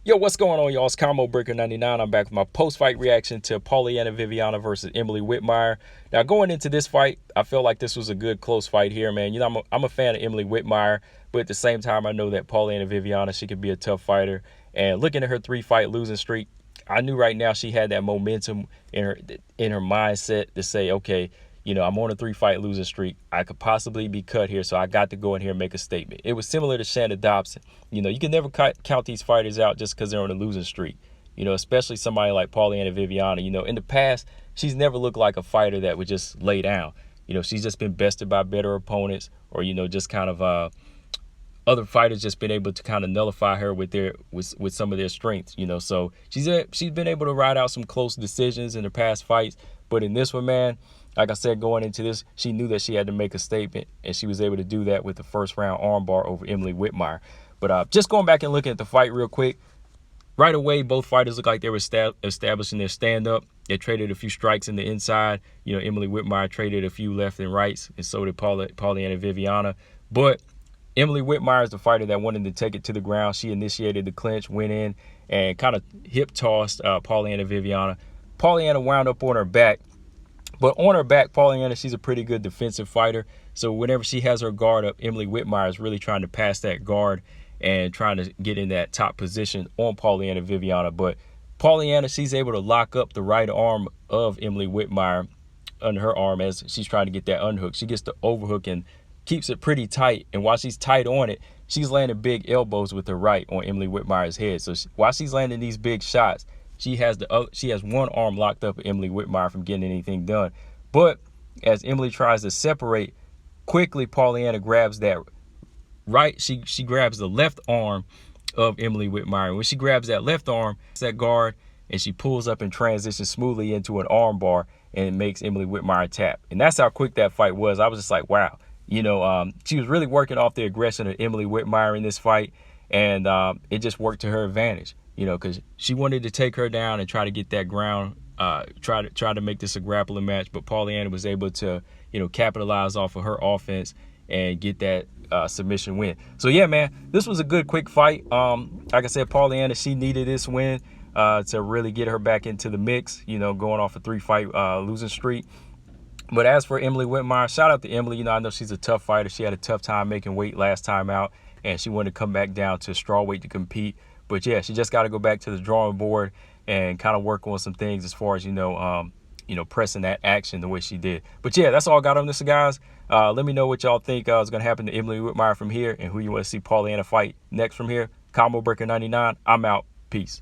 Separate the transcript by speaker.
Speaker 1: Yo, what's going on, y'all? It's Combo Breaker 99. I'm back with my post-fight reaction to Polyana Viana versus Emily Whitmire. Now, going into this fight, I feel like this was a good close fight here, man. You know, I'm a fan of Emily Whitmire, but at the same time, I know that Polyana Viana, she could be a tough fighter. And looking at her 3-fight losing streak, I knew right now she had that momentum in her mindset to say, okay, you know, I'm on a 3-fight losing streak. I could possibly be cut here, so I got to go in here and make a statement. It was similar to Shannon Dobson. You know, you can never count these fighters out just because they're on a losing streak. You know, especially somebody like Polyana Viana. You know, in the past, she's never looked like a fighter that would just lay down. You know, she's just been bested by better opponents, or, you know, just kind of other fighters just been able to kind of nullify her with some of their strengths, you know. So she's been able to ride out some close decisions in her past fights, but in this one, man, like I said, going into this, she knew that she had to make a statement, and she was able to do that with the first round armbar over Emily Whitmire. But just going back and looking at the fight real quick, right away, both fighters looked like they were establishing their stand-up. They traded a few strikes in the inside. You know, Emily Whitmire traded a few left and rights, and so did Polyana Viana. But Emily Whitmire is the fighter that wanted to take it to the ground. She initiated the clinch, went in, and kind of hip-tossed Polyana Viana. Polyana wound up on her back. But on her back, Polyana, she's a pretty good defensive fighter. So whenever she has her guard up, Emily Whitmire is really trying to pass that guard and trying to get in that top position on Polyana Viana. But Polyana, she's able to lock up the right arm of Emily Whitmire under her arm as she's trying to get that unhook. She gets the overhook and keeps it pretty tight. And while she's tight on it, she's landing big elbows with her right on Emily Whitmire's head. So while she's landing these big shots, she has one arm locked up at Emily Whitmire from getting anything done. But as Emily tries to separate, quickly Polyana grabs that right. She grabs the left arm of Emily Whitmire. When she grabs that left arm, it's that guard, and she pulls up and transitions smoothly into an arm bar, and it makes Emily Whitmire tap. And that's how quick that fight was. I was just like, wow. You know, she was really working off the aggression of Emily Whitmire in this fight, and it just worked to her advantage. You know, because she wanted to take her down and try to get that ground, try to make this a grappling match. But Polyana was able to, you know, capitalize off of her offense and get that submission win. So yeah, man, this was a good quick fight. Like I said, Polyana, she needed this win to really get her back into the mix. You know, going off a 3-fight losing streak. But as for Emily Whitmire, shout out to Emily. You know, I know she's a tough fighter. She had a tough time making weight last time out, and she wanted to come back down to strawweight to compete. But yeah, she just got to go back to the drawing board and kind of work on some things as far as, you know, pressing that action the way she did. But yeah, that's all I got on this, guys. Let me know what y'all think is going to happen to Emily Whitmire from here, and who you want to see Polyana fight next from here. Combo Breaker 99. I'm out. Peace.